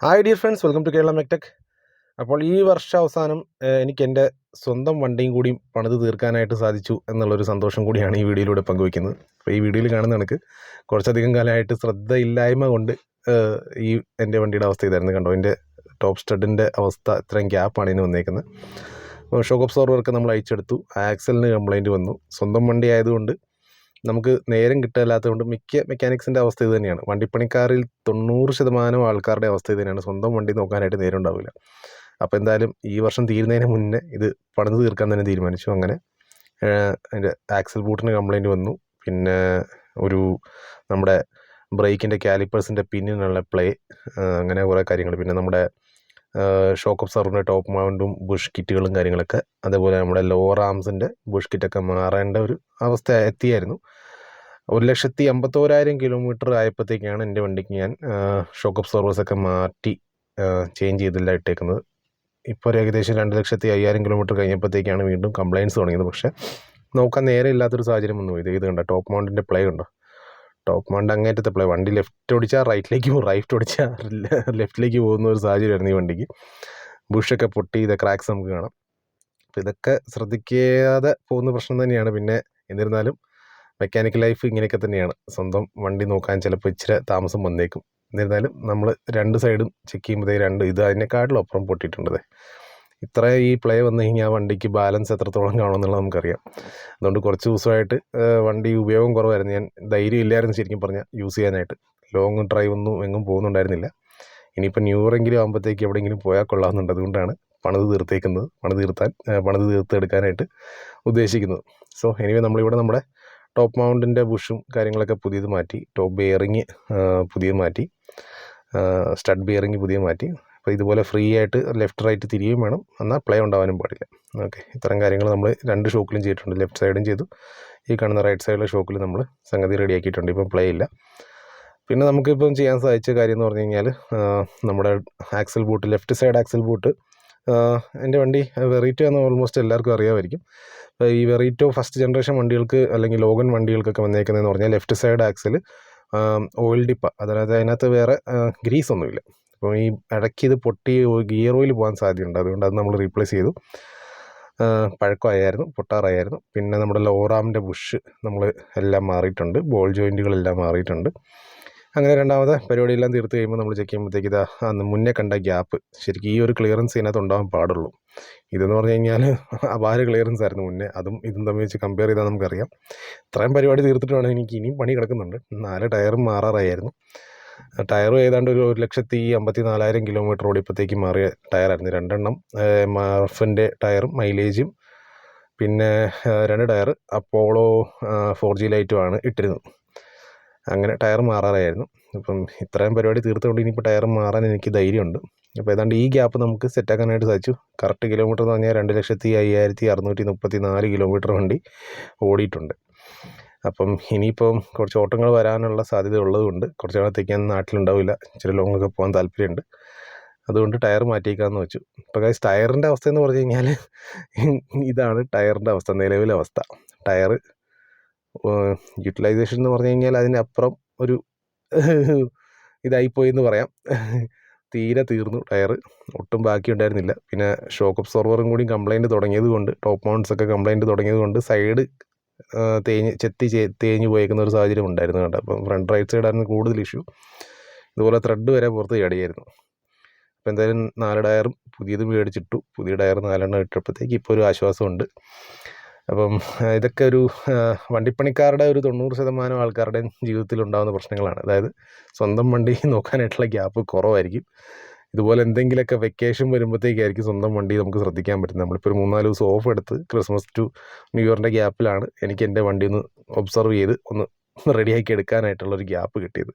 Hi dear friends, welcome to Kerala Mectech. അപ്പോൾ ഈ വർഷാവസാനം എനിക്ക് എൻ്റെ സ്വന്തം വണ്ടിയും കൂടി പണിത് തീർക്കാനായിട്ട് സാധിച്ചു എന്നുള്ളൊരു സന്തോഷം കൂടിയാണ് ഈ വീഡിയോയിലൂടെ പങ്കുവയ്ക്കുന്നത്. അപ്പോൾ ഈ വീഡിയോയിൽ കാണുന്ന കണക്ക് കുറച്ചധികം കാലമായിട്ട് ശ്രദ്ധയില്ലായ്മ കൊണ്ട് ഈ എൻ്റെ വണ്ടിയുടെ അവസ്ഥ ഇതായിരുന്നു. കണ്ടോ, എൻ്റെ ടോപ്പ് സ്റ്റഡിൻ്റെ അവസ്ഥ, ഇത്രയും ഗ്യാപ്പാണ് ഇതിന് വന്നേക്കുന്നത്. അപ്പോൾ ഷോക്ക് അബ്സോർവർക്ക് നമ്മൾ അയച്ചെടുത്തു. ആക്സലിന് കംപ്ലയിൻറ്റ് വന്നു. സ്വന്തം വണ്ടി ആയതുകൊണ്ട് നമുക്ക് നേരം കിട്ടാത്തതുകൊണ്ട് മിക്ക മെക്കാനിക്സിൻ്റെ അവസ്ഥ ഇത് തന്നെയാണ്. വണ്ടിപ്പണിക്കാരിൽ 90% ആൾക്കാരുടെ അവസ്ഥ ഇത് തന്നെയാണ്. സ്വന്തം വണ്ടി നോക്കാനായിട്ട് നേരം ഉണ്ടാവില്ല. അപ്പോൾ എന്തായാലും ഈ വർഷം തീരുന്നതിന് മുന്നേ ഇത് പണിത് തീർക്കാൻ തന്നെ തീരുമാനിച്ചു. അങ്ങനെ അതിൻ്റെ ആക്സൽ ബൂട്ടിന് കംപ്ലയിൻറ്റ് വന്നു. പിന്നെ നമ്മുടെ ബ്രേക്കിൻ്റെ കാലിപ്പേഴ്സിൻ്റെ പിന്നിനുള്ള പ്ലേ, അങ്ങനെ കുറേ കാര്യങ്ങൾ. പിന്നെ നമ്മുടെ ഷോക്ക് അബ്സോർവറിൻ്റെ ടോപ്പ് മൗണ്ടും ബുഷ് കിറ്റുകളും കാര്യങ്ങളൊക്കെ, അതേപോലെ നമ്മുടെ ലോവർ ആംസിൻ്റെ ബുഷ് കിറ്റൊക്കെ മാറേണ്ട ഒരു അവസ്ഥ എത്തിയായിരുന്നു. 1,51,000 കിലോമീറ്റർ ആയപ്പോഴത്തേക്കാണ് എൻ്റെ വണ്ടിക്ക് ഞാൻ ഷോക്ക് അബ്സോർവേഴ്സൊക്കെ മാറ്റി ചേഞ്ച് ചെയ്തില്ല ഇട്ടേക്കുന്നത്. ഇപ്പോൾ ഒരു ഏകദേശം 2,05,000 കിലോമീറ്റർ കഴിഞ്ഞപ്പോഴത്തേക്കാണ് വീണ്ടും കംപ്ലയിൻസ് തുടങ്ങിയത്. പക്ഷേ നോക്കാൻ നേരെ ഇല്ലാത്തൊരു സാഹചര്യം വന്നു. ഇത് കണ്ടോ, ടോപ്പ് മൗണ്ടിൻ്റെ പ്ലേ ഉണ്ടോ? ടോപ്പ് മൗണ്ട് അങ്ങേറ്റത്തെ പ്ലേ. വണ്ടി ലെഫ്റ്റ് ഓടിച്ചാൽ റൈറ്റിലേക്ക് പോകും, റൈറ്റ് ഓടിച്ചാൽ ലെഫ്റ്റിലേക്ക് പോകുന്ന ഒരു സാഹചര്യമായിരുന്നു ഈ വണ്ടിക്ക്. ബുഷൊക്കെ പൊട്ടി, ഇത് ക്രാക്സ് നമുക്ക് കാണാം. അപ്പോൾ ഇതൊക്കെ ശ്രദ്ധിക്കാതെ പോകുന്ന പ്രശ്നം തന്നെയാണ്. പിന്നെ എന്നിരുന്നാലും മെക്കാനിക്കൽ ലൈഫ് ഇങ്ങനെയൊക്കെ തന്നെയാണ്. സ്വന്തം വണ്ടി നോക്കാൻ ചിലപ്പോൾ ഇച്ചിരി താമസം വന്നേക്കും. എന്നിരുന്നാലും നമ്മൾ രണ്ട് സൈഡും ചെക്ക് ചെയ്യുമ്പോഴത്തേക്ക് ഇത് അതിനെക്കാട്ടിലും അപ്പുറം പൊട്ടിയിട്ടുണ്ട്. ഇത്ര ഈ പ്ലേ വന്നു കഴിഞ്ഞാൽ ആ വണ്ടിക്ക് ബാലൻസ് എത്രത്തോളം കാണുമെന്നുള്ളത് നമുക്കറിയാം. അതുകൊണ്ട് കുറച്ച് ദിവസമായിട്ട് വണ്ടി ഉപയോഗം കുറവായിരുന്നു. ഞാൻ ധൈര്യം ഇല്ലായിരുന്നു ശരിക്കും പറഞ്ഞാൽ യൂസ് ചെയ്യാനായിട്ട്. ലോങ് ഡ്രൈവ് ഒന്നും എങ്ങും പോകുന്നുണ്ടായിരുന്നില്ല. ഇനിയിപ്പോൾ ന്യൂ ഇയറെങ്കിലും ആകുമ്പോഴത്തേക്ക് എവിടെയെങ്കിലും പോയാൽ കൊള്ളാമെന്നുണ്ട്. അതുകൊണ്ടാണ് പണിത് തീർത്തെടുക്കാനായിട്ട് ഉദ്ദേശിക്കുന്നത്. സോ എനിവേ നമ്മളിവിടെ നമ്മുടെ ടോപ്പ് മൗണ്ടിൻ്റെ ബുഷും കാര്യങ്ങളൊക്കെ പുതിയത് മാറ്റി, ടോപ്പ് ബിയറിങ് പുതിയത് മാറ്റി, സ്റ്റഡ് ബിയറിങ് പുതിയത് മാറ്റി. അപ്പോൾ ഇതുപോലെ ഫ്രീ ആയിട്ട് ലെഫ്റ്റ് റൈറ്റ് തിരിയുകയും വേണം, എന്നാൽ പ്ലേ ഉണ്ടാവാനും പാടില്ല. ഓക്കെ, ഇത്തരം കാര്യങ്ങൾ നമ്മൾ രണ്ട് ഷോക്കിലും ചെയ്തിട്ടുണ്ട്. ലെഫ്റ്റ് സൈഡും ചെയ്തു, ഈ കാണുന്ന റൈറ്റ് സൈഡിലെ ഷോക്കിൽ നമ്മൾ സംഗതി റെഡിയാക്കിയിട്ടുണ്ട്. ഇപ്പം പ്ലേ ഇല്ല. പിന്നെ നമുക്കിപ്പം ചെയ്യാൻ സാധിച്ച കാര്യം എന്ന് പറഞ്ഞു കഴിഞ്ഞാൽ, നമ്മുടെ axle boot, left side axle boot, എൻ്റെ വണ്ടി വെറീറ്റോ എന്ന് ഓൾമോസ്റ്റ് എല്ലാവർക്കും അറിയാമായിരിക്കും. ഈ വെറീറ്റോ ഫസ്റ്റ് ജനറേഷൻ വണ്ടികൾക്ക് അല്ലെങ്കിൽ ലോഗൻ വണ്ടികൾക്കൊക്കെ വന്നേക്കുന്നതെന്ന് പറഞ്ഞാൽ ലെഫ്റ്റ് സൈഡ് ആക്സൽ ഓയിൽ ഡിപ്പ, അതായത് അതിനകത്ത് വേറെ ഗ്രീസ് ഒന്നുമില്ല. അപ്പോൾ ഈ ഇടയ്ക്ക് ഇത് പൊട്ടി ഗിയർ ഓയിൽ പോകാൻ സാധ്യതയുണ്ട്. അതുകൊണ്ട് അത് നമ്മൾ റീപ്ലേസ് ചെയ്തു. പഴക്കമായിരുന്നു, പൊട്ടാറായിരുന്നു. പിന്നെ നമ്മുടെ ലോറാമിൻ്റെ ബുഷ് നമ്മൾ എല്ലാം മാറിയിട്ടുണ്ട്, ബോൾ ജോയിൻറ്റുകളെല്ലാം മാറിയിട്ടുണ്ട്. അങ്ങനെ രണ്ടാമത്തെ പരിപാടിയെല്ലാം തീർത്ത് കഴിയുമ്പോൾ നമ്മൾ ചെക്ക് ചെയ്യുമ്പോഴത്തേക്ക് ഇതാ അന്ന് മുന്നേ കണ്ട ഗ്യാപ്പ്, ശരിക്കും ഈ ഒരു ക്ലിയറൻസ് ഇതിനകത്ത് ഉണ്ടാകാൻ പാടുള്ളൂ. ഇതെന്ന് പറഞ്ഞു കഴിഞ്ഞാൽ അപാര ക്ലിയറൻസ് ആയിരുന്നു മുന്നേ. അതും ഇതും തമ്മിൽ വെച്ച് കമ്പയർ ചെയ്താൽ നമുക്കറിയാം. ഇത്രയും പരിപാടി തീർത്തിട്ട് വേണം, എനിക്ക് ഇനിയും പണി കിടക്കുന്നുണ്ട്. 4 ടയറും മാറാറായിരുന്നു. ടയറും ഏതാണ്ട് ഒരു 1,54,000 കിലോമീറ്റർ ഓടിയപ്പോഴത്തേക്ക് മാറിയ ടയറായിരുന്നു. 2 മാർഫിൻ്റെ ടയറും മൈലേജും, പിന്നെ 2 ടയർ അപ്പോളോ 4G ലൈറ്റുമാണ് ഇട്ടിരുന്നത്. അങ്ങനെ ടയർ മാറാറായിരുന്നു. അപ്പം ഇത്രയും പരിപാടി തീർത്തുകൊണ്ട് ഇനിയിപ്പോൾ ടയർ മാറാൻ എനിക്ക് ധൈര്യമുണ്ട്. അപ്പോൾ ഏതാണ്ട് ഈ ഗ്യാപ്പ് നമുക്ക് സെറ്റാക്കാനായിട്ട് സാധിച്ചു. കറക്റ്റ് കിലോമീറ്റർ എന്ന് പറഞ്ഞാൽ 2,05,634 കിലോമീറ്റർ വണ്ടി ഓടിയിട്ടുണ്ട്. അപ്പം ഇനിയിപ്പം കുറച്ച് ഓട്ടങ്ങൾ വരാനുള്ള സാധ്യത ഉള്ളതുകൊണ്ട് കുറച്ച് നാളത്തേക്ക് ഞാൻ നാട്ടിലുണ്ടാവില്ല. ഇച്ചിരി ലോങ്ങൊക്കെ പോകാൻ താല്പര്യമുണ്ട്. അതുകൊണ്ട് ടയർ മാറ്റിയേക്കാമെന്ന് വെച്ചു. ഇപ്പോൾ ഗൈസ്, ടയറിൻ്റെ അവസ്ഥ എന്ന് പറഞ്ഞു കഴിഞ്ഞാൽ ഇതാണ് ടയറിൻ്റെ അവസ്ഥ, നിലവിലെ അവസ്ഥ. ടയർ യൂട്ടിലൈസേഷൻ എന്ന് പറഞ്ഞു കഴിഞ്ഞാൽ അതിനപ്പുറം ഒരു ഇതായിപ്പോയി എന്ന് പറയാം. തീരെ തീർന്നു ടയർ, ഒട്ടും ബാക്കി ഉണ്ടായിരുന്നില്ല. പിന്നെ ഷോക്ക് അബ്സോർവറും കൂടി കംപ്ലയിൻറ്റ് തുടങ്ങിയത് കൊണ്ട്, ടോപ്പ് മൗണ്ട്സൊക്കെ കംപ്ലയിൻറ്റ് തുടങ്ങിയത് കൊണ്ട് സൈഡ് തേഞ്ഞ് പോയേക്കുന്ന ഒരു സാഹചര്യം ഉണ്ടായിരുന്നു കേട്ടോ. അപ്പം ഫ്രണ്ട് റൈറ്റ് സൈഡായിരുന്നു കൂടുതൽ ഇഷ്യൂ. ഇതുപോലെ ത്രെഡ് വരെ പുറത്ത് ചാടിയായിരുന്നു. അപ്പോൾ എന്തായാലും 4 ടയറും പുതിയത് മേടിച്ചിട്ടു. പുതിയ ടയർ 4 ഇട്ടപ്പോഴത്തേക്ക് ഇപ്പോൾ ഒരു ആശ്വാസമുണ്ട്. അപ്പം ഇതൊക്കെ ഒരു വണ്ടിപ്പണിക്കാരുടെ ഒരു 90% ആൾക്കാരുടെയും ജീവിതത്തിൽ ഉണ്ടാകുന്ന പ്രശ്നങ്ങളാണ്. അതായത് സ്വന്തം വണ്ടി നോക്കാനായിട്ടുള്ള ഗ്യാപ്പ് കുറവായിരിക്കും. ഇതുപോലെ എന്തെങ്കിലുമൊക്കെ വെക്കേഷൻ വരുമ്പോഴത്തേക്കായിരിക്കും സ്വന്തം വണ്ടി നമുക്ക് ശ്രദ്ധിക്കാൻ പറ്റും. നമ്മളിപ്പോൾ ഒരു 3-4 ദിവസം ഓഫ് എടുത്ത് ക്രിസ്മസ് ടു ന്യൂ ഇയറിൻ്റെ ഗ്യാപ്പിലാണ് എനിക്ക് എൻ്റെ വണ്ടി ഒന്ന് ഒബ്സർവ് ചെയ്ത് ഒന്ന് റെഡിയാക്കി എടുക്കാനായിട്ടുള്ളൊരു ഗ്യാപ്പ് കിട്ടിയത്.